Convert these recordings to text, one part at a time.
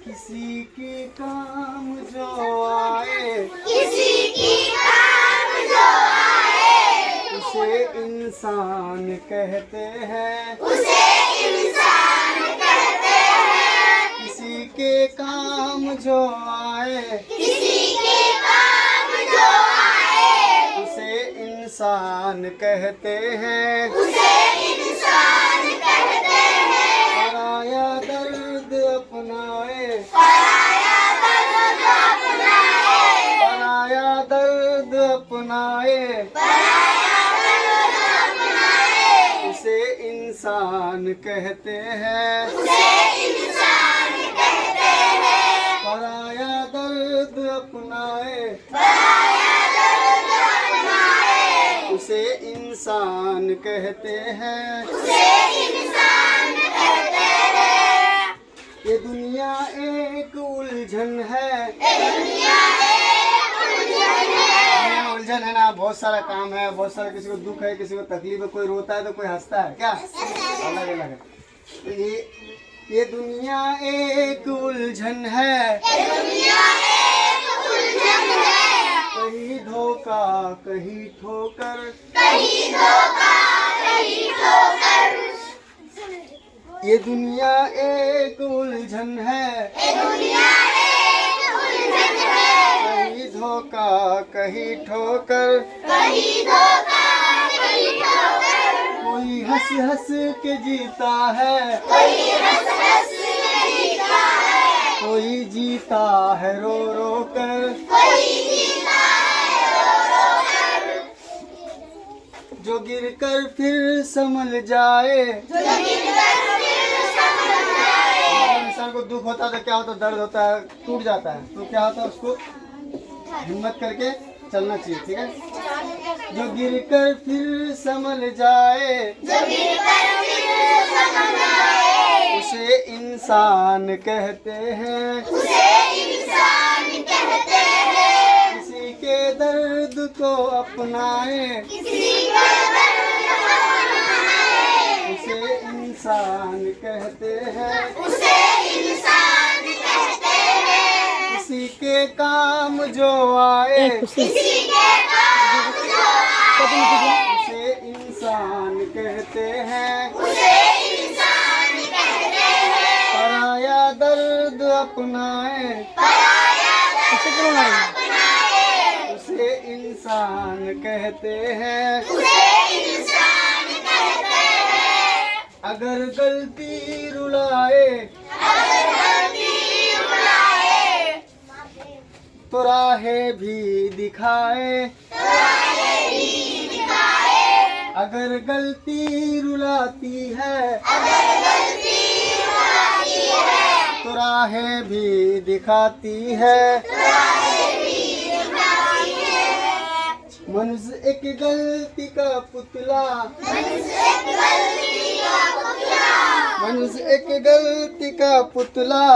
किसी की काम जो आए, उसे इंसान कहते हैं, किसी के काम जो आए, उसे इंसान कहते हैं, पराया दर्द अपनाए, पराया दर्द अपनाए, उसे इंसान कहते हैं, पराया दर्द अपनाए, उसे इंसान कहते हैं। ये दुनिया एक उलझन है, उलझन है ना, बहुत सारा काम है, बहुत सारा, किसी को दुख है, किसी को तकलीफ है, कोई रोता है तो कोई हंसता है, क्या अलग अलग है। तो ये दुनिया एक उलझन है, कहीं धोखा कहीं ठोकर, ये दुनिया एक उलझन है, कहीं धोखा कहीं ठोकर, कोई हंस हंस के जीता है, कोई जीता है रो रो कर, जो गिर कर फिर संभल जाए। इंसान को दुख होता है तो क्या होता है, दर्द होता है, टूट जाता है, तो क्या होता है, उसको हिम्मत करके चलना चाहिए, ठीक है। जो गिर कर फिर संभल जाए, उसे इंसान कहते हैं, किसी के दर्द को अपनाए, उसे इंसान कहते हैं, किसी के काम जो आए, उसे इंसान कहते हैं, पराया दर्द अपनाए, उसे इंसान कहते हैं। अगर गलती रुलाए, तो राहें भी दिखाए, अगर गलती रुलाती है, तो राहें भी दिखाती है। मनुष्य एक गलती का पुतला, मनुष्य एक गलती का पुतला,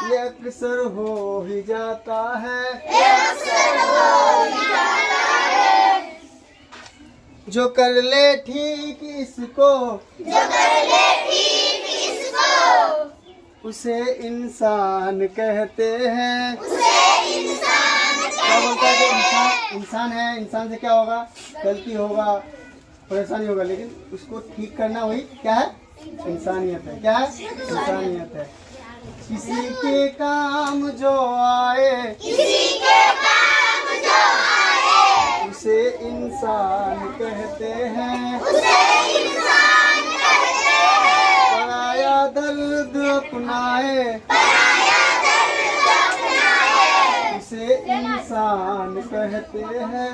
ये अक्सर हो ही जाता है, जो कर ले ठीक इसको, उसे इंसान कहते हैं। क्या बोलता है, जो इंसान है, इंसान से क्या होगा, गलती होगा, परेशानी होगा, लेकिन उसको ठीक करना वही क्या है, इंसानियत है। क्या है, इंसानियत है। किसी के काम जो आए, उसे इंसान कहते हैं, पराया दर्द अपनाए, उसे इंसान कहते हैं।